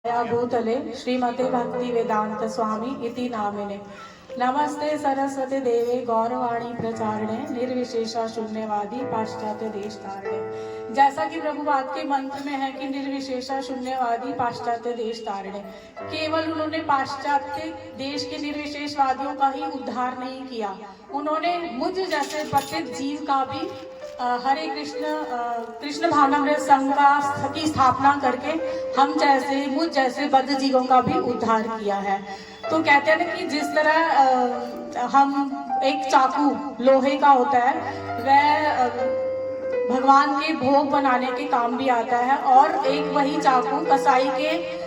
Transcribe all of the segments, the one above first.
भूतले श्रीमते भक्ति वेदांत स्वामी इति नामिने। नमस्ते सरस्वती देवे गौरवाणी प्रचारणे निर्विशेषा शून्यवादी पाश्चात्य देश तारणे। जैसा कि प्रभुपाद के मंत्र में है कि निर्विशेषा शून्यवादी पाश्चात्य देश तारणे, केवल उन्होंने पाश्चात्य देश के निर्विशेषवादियों का ही उद्धार नहीं किया, उन्होंने मुझ जैसे पतित जीव का भी हरे कृष्ण भावनामृत संघ की स्थापना करके मुझ जैसे बद्ध जीवों का भी उद्धार किया है। तो कहते हैं ना कि जिस तरह हम एक चाकू लोहे का होता है, वह भगवान के भोग बनाने के काम भी आता है, और एक वही चाकू कसाई के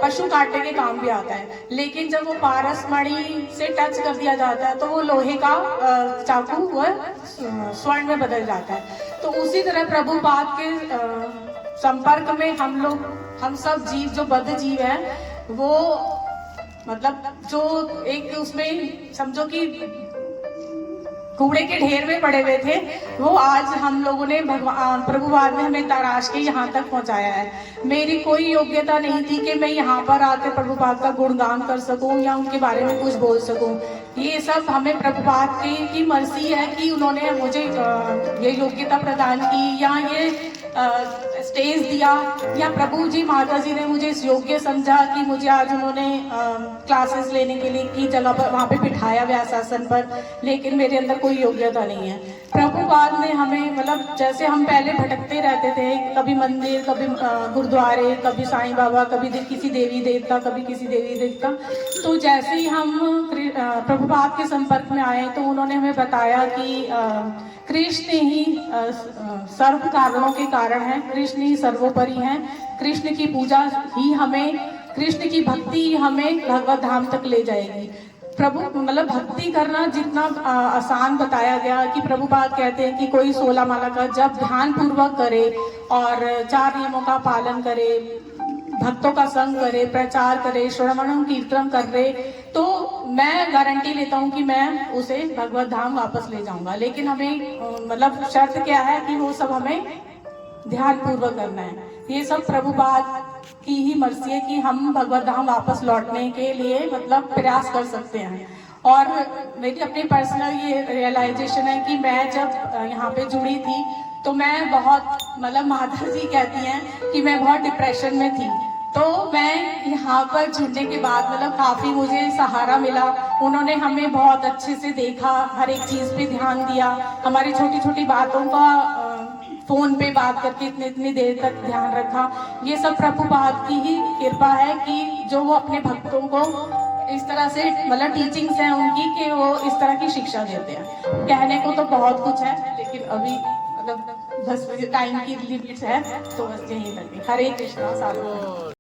पशु काटने के काम भी आता है। लेकिन जब वो पारस मणि से टच कर दिया जाता है तो वो लोहे का चाकू वह स्वर्ण में बदल जाता है। तो उसी तरह प्रभुपाद के संपर्क में हम सब जीव जो बद्ध जीव हैं, वो मतलब जो एक उसमें समझो कि कूड़े के ढेर में पड़े हुए थे, वो आज हम लोगों ने प्रभुपाद ने हमें तराश के यहाँ तक पहुँचाया है। मेरी कोई योग्यता नहीं थी कि मैं यहाँ पर आकर प्रभुपाद का गुणगान कर सकूं या उनके बारे में कुछ बोल सकूं। ये सब हमें प्रभुपाद की मर्जी है कि उन्होंने मुझे ये योग्यता प्रदान की, या ये स्टेज दिया, या प्रभु जी माता जी ने मुझे इस योग्य समझा कि मुझे आज उन्होंने क्लासेस लेने के लिए की जगह पर वहाँ पे बिठाया व्यासासन पर, लेकिन मेरे अंदर कोई योग्यता नहीं है। प्रभुपाद ने हमें मतलब जैसे हम पहले भटकते रहते थे, कभी मंदिर, कभी गुरुद्वारे, कभी साईं बाबा, कभी किसी देवी देवता, कभी किसी देवी देवता, तो जैसे ही हम प्रभुपाद के संपर्क में आए तो उन्होंने हमें बताया कि कृष्ण ही सर्व कारणों के कारण है, कृष्ण ही सर्वोपरि हैं, कृष्ण की पूजा ही हमें, कृष्ण की भक्ति ही हमें भगवत धाम तक ले जाएगी। प्रभु मतलब भक्ति करना जितना आसान बताया गया कि प्रभुपाद कहते हैं कि कोई 16 माला का जब ध्यान पूर्वक करे और 4 नियमों का पालन करे, भक्तों का संग करे, प्रचार करे, श्रवणम कीर्तन करे, तो मैं गारंटी लेता हूँ कि मैं उसे भगवत धाम वापस ले जाऊंगा। लेकिन हमें मतलब शर्त क्या है कि वो सब हमें ध्यान पूर्वक करना है। ये सब प्रभुपाद की ही मर्जी है कि हम भगवत धाम वापस लौटने के लिए मतलब प्रयास कर सकते हैं। और मेरी अपनी पर्सनल ये रियलाइजेशन है कि मैं जब यहाँ पे जुड़ी थी तो मैं बहुत मतलब माता जी कहती हैं कि मैं बहुत डिप्रेशन में थी। तो मैं यहाँ पर जुड़ने के बाद मतलब काफ़ी मुझे सहारा मिला। उन्होंने हमें बहुत अच्छे से देखा, हर एक चीज़ पे ध्यान दिया, हमारी छोटी छोटी बातों का फोन पे बात करके इतनी देर तक ध्यान रखा। ये सब प्रभुपाद की ही कृपा है कि जो वो अपने भक्तों को इस तरह से मतलब टीचिंग्स हैं उनकी कि वो इस तरह की शिक्षा देते हैं। कहने को तो बहुत कुछ है, लेकिन अभी मतलब 10 बजे टाइम की लिमिट है, तो बस यही तक। हरे कृष्णा साधु।